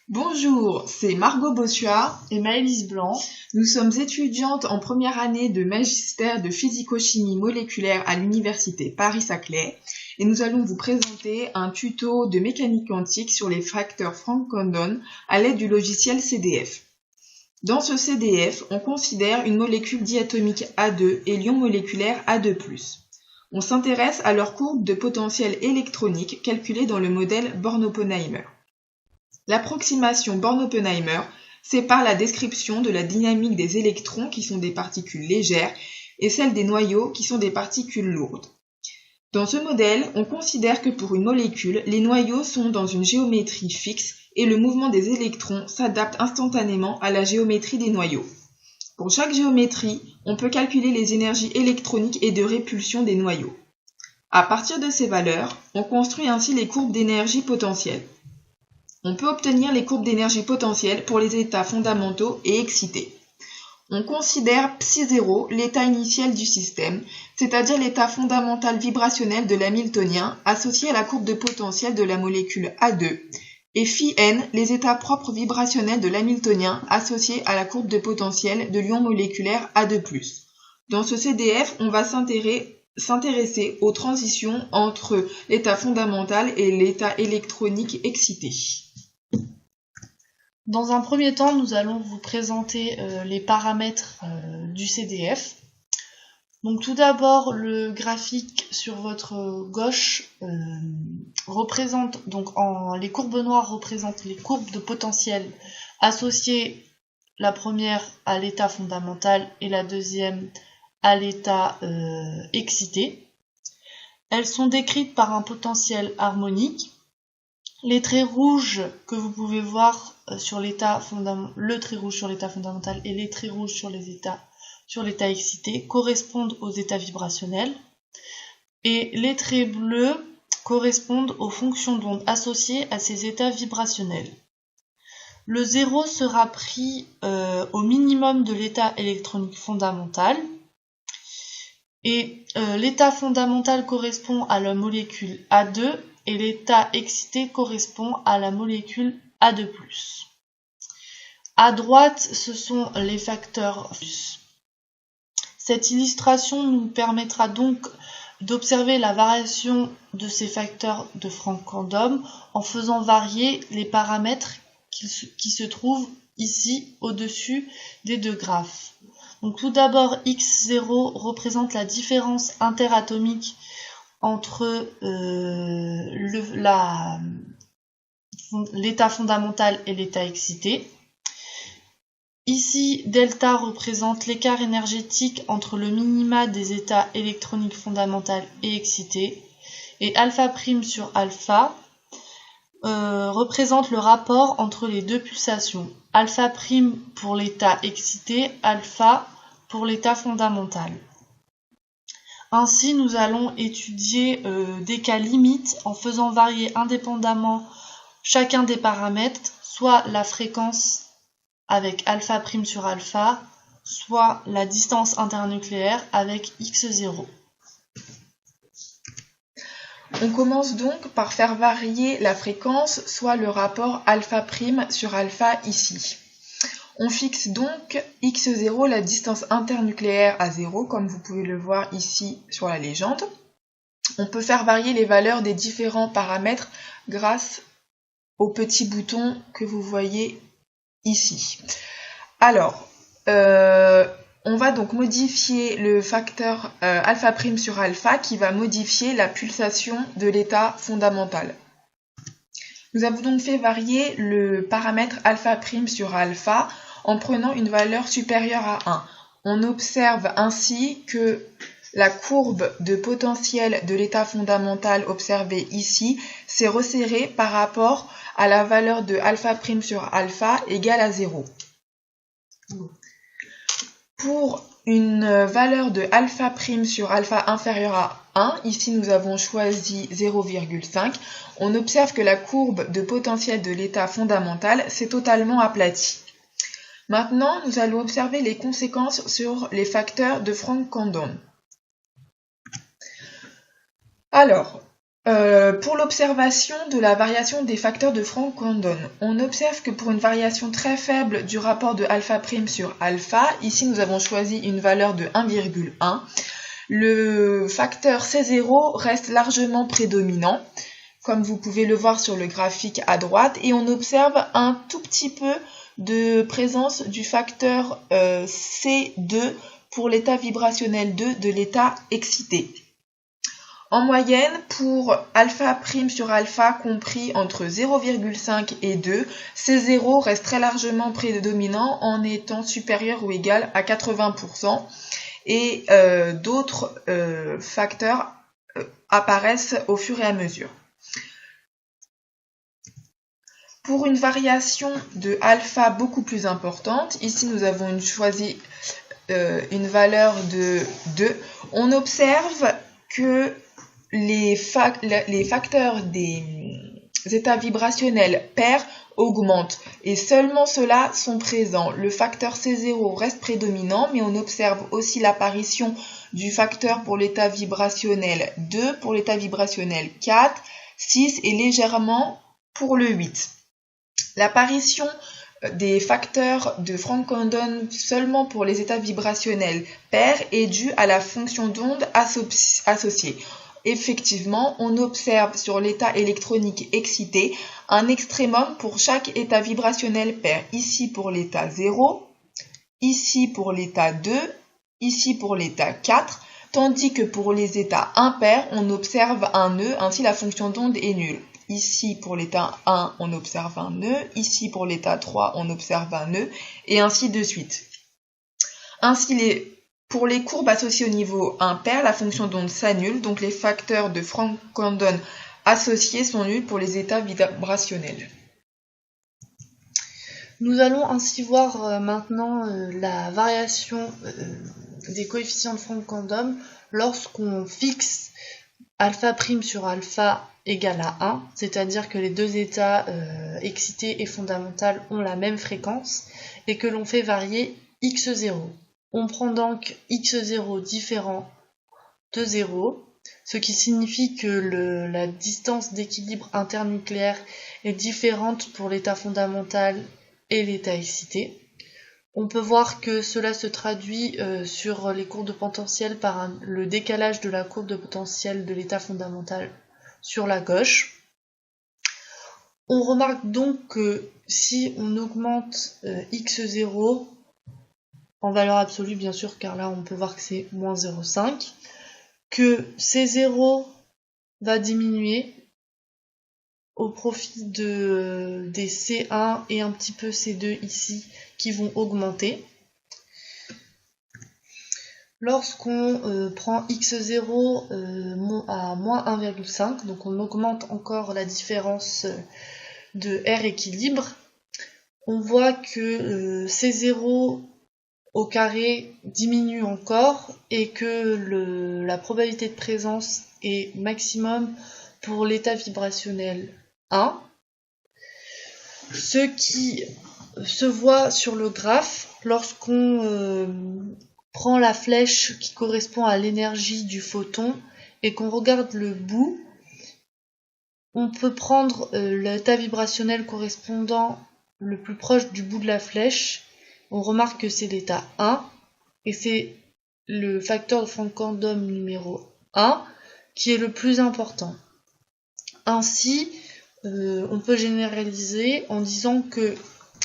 Bonjour, c'est Margot Bossuard et Maëlys Blanc. Nous sommes étudiantes en première année de magistère de physico-chimie moléculaire à l'université Paris-Saclay et nous allons vous présenter un tuto de mécanique quantique sur les facteurs Franck-Condon à l'aide du logiciel CDF. Dans ce CDF, on considère une molécule diatomique A2 et l'ion moléculaire A2+. On s'intéresse à leur courbe de potentiel électronique calculée dans le modèle Born-Oppenheimer. L'approximation Born-Oppenheimer sépare la description de la dynamique des électrons qui sont des particules légères et celle des noyaux qui sont des particules lourdes. Dans ce modèle, on considère que pour une molécule, les noyaux sont dans une géométrie fixe et le mouvement des électrons s'adapte instantanément à la géométrie des noyaux. Pour chaque géométrie, on peut calculer les énergies électroniques et de répulsion des noyaux. À partir de ces valeurs, on construit ainsi les courbes d'énergie potentielle. On peut obtenir les courbes d'énergie potentielle pour les états fondamentaux et excités. On considère ψ0 l'état initial du système, c'est-à-dire l'état fondamental vibrationnel de l'hamiltonien associé à la courbe de potentiel de la molécule A2, et φn les états propres vibrationnels de l'hamiltonien associés à la courbe de potentiel de l'ion moléculaire A2+. Dans ce CDF, on va s'intéresser aux transitions entre l'état fondamental et l'état électronique excité. Dans un premier temps, nous allons vous présenter les paramètres du CDF. Donc tout d'abord, le graphique sur votre gauche représente, les courbes noires représentent les courbes de potentiel associées, la première à l'état fondamental et la deuxième à l'état excité. Elles sont décrites par un potentiel harmonique. Les traits rouges que vous pouvez voir sur le trait rouge sur l'état fondamental et les traits rouges sur l'état excité correspondent aux états vibrationnels et les traits bleus correspondent aux fonctions d'onde associées à ces états vibrationnels. Le 0 sera pris au minimum de l'état électronique fondamental et l'état fondamental correspond à la molécule A2 et l'état excité correspond à la molécule A2+. À droite, ce sont les facteurs. Cette illustration nous permettra donc d'observer la variation de ces facteurs de Franck-Condon en faisant varier les paramètres qui se trouvent ici au-dessus des deux graphes. Donc tout d'abord, x0 représente la différence interatomique entre l'état fondamental et l'état excité. Ici, delta représente l'écart énergétique entre le minima des états électroniques fondamentaux et excités. Et alpha' sur alpha représente le rapport entre les deux pulsations. Alpha' pour l'état excité, alpha pour l'état fondamental. Ainsi, nous allons étudier des cas limites en faisant varier indépendamment chacun des paramètres, soit la fréquence avec alpha' sur alpha, soit la distance internucléaire avec x0. On commence donc par faire varier la fréquence, soit le rapport alpha' sur alpha ici. On fixe donc x0, la distance internucléaire à 0, comme vous pouvez le voir ici sur la légende. On peut faire varier les valeurs des différents paramètres grâce au petit bouton que vous voyez ici. Alors, on va donc modifier le facteur alpha' sur alpha qui va modifier la pulsation de l'état fondamental. Nous avons donc fait varier le paramètre alpha' sur alpha en prenant une valeur supérieure à 1. On observe ainsi que la courbe de potentiel de l'état fondamental observée ici s'est resserrée par rapport à la valeur de alpha' sur alpha égale à 0. Pour une valeur de alpha' sur alpha inférieure à 1, ici nous avons choisi 0,5, on observe que la courbe de potentiel de l'état fondamental s'est totalement aplatie. Maintenant, nous allons observer les conséquences sur les facteurs de Franck-Condon. Alors, Pour l'observation de la variation des facteurs de Franck-Condon, on observe que pour une variation très faible du rapport de alpha' sur alpha, ici nous avons choisi une valeur de 1,1, le facteur C0 reste largement prédominant, comme vous pouvez le voir sur le graphique à droite, et on observe un tout petit peu de présence du facteur C2 pour l'état vibrationnel 2 de l'état excité. En moyenne, pour alpha' sur alpha compris entre 0,5 et 2, C0 reste très largement prédominant en étant supérieur ou égal à 80%, et d'autres facteurs apparaissent au fur et à mesure. Pour une variation de alpha beaucoup plus importante, ici nous avons choisi une valeur de 2, on observe que les facteurs des états vibrationnels pairs augmentent et seulement ceux-là sont présents. Le facteur C0 reste prédominant, mais on observe aussi l'apparition du facteur pour l'état vibrationnel 2, pour l'état vibrationnel 4, 6 et légèrement pour le 8. L'apparition des facteurs de Franck-Condon seulement pour les états vibrationnels pairs est due à la fonction d'onde associée. Effectivement, on observe sur l'état électronique excité un extrémum pour chaque état vibrationnel pair. Ici pour l'état 0, ici pour l'état 2, ici pour l'état 4, tandis que pour les états impairs, on observe un nœud, ainsi la fonction d'onde est nulle. Ici pour l'état 1, on observe un nœud, ici pour l'état 3, on observe un nœud, et ainsi de suite. Ainsi, pour les courbes associées au niveau impair, la fonction d'onde s'annule, donc les facteurs de Franck-Condon associés sont nuls pour les états vibrationnels. Nous allons ainsi voir maintenant la variation des coefficients de Franck-Condon lorsqu'on fixe alpha' sur alpha égale à 1, c'est-à-dire que les deux états excités et fondamentaux ont la même fréquence et que l'on fait varier x0. On prend donc x0 différent de 0, ce qui signifie que la distance d'équilibre internucléaire est différente pour l'état fondamental et l'état excité. On peut voir que cela se traduit sur les courbes de potentiel par le décalage de la courbe de potentiel de l'état fondamental sur la gauche. On remarque donc que si on augmente x0, en valeur absolue bien sûr, car là on peut voir que c'est moins 0,5, que C0 va diminuer au profit des C1 et un petit peu C2 ici qui vont augmenter. Lorsqu'on prend x0 à moins 1,5, donc on augmente encore la différence de R équilibre, on voit que C0 au carré diminue encore et que la probabilité de présence est maximum pour l'état vibrationnel 1, ce qui se voit sur le graphe lorsqu'on prend la flèche qui correspond à l'énergie du photon et qu'on regarde le bout. On peut prendre l'état vibrationnel correspondant le plus proche du bout de la flèche. On remarque que c'est l'état 1 et c'est le facteur de Franck-Condon numéro 1 qui est le plus important. Ainsi, on peut généraliser en disant que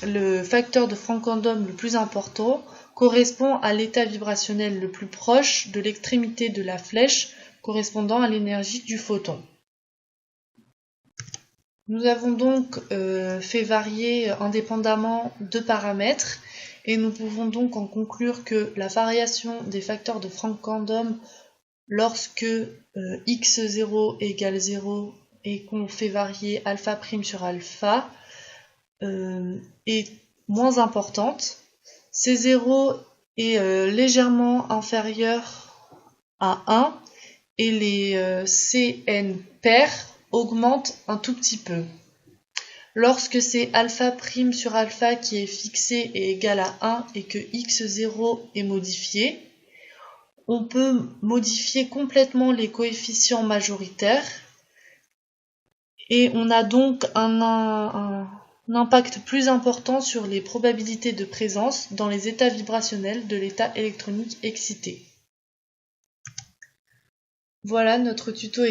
le facteur de Franck-Condon le plus important correspond à l'état vibrationnel le plus proche de l'extrémité de la flèche correspondant à l'énergie du photon. Nous avons donc fait varier indépendamment deux paramètres et nous pouvons donc en conclure que la variation des facteurs de Franck-Condon lorsque x0 égale 0 et qu'on fait varier alpha' sur alpha est moins importante. C0 est légèrement inférieur à 1 et les Cn pairs augmentent un tout petit peu. Lorsque c'est alpha' sur alpha qui est fixé et égal à 1 et que x0 est modifié, on peut modifier complètement les coefficients majoritaires Et on a donc un impact plus important sur les probabilités de présence dans les états vibrationnels de l'état électronique excité. Voilà, notre tuto est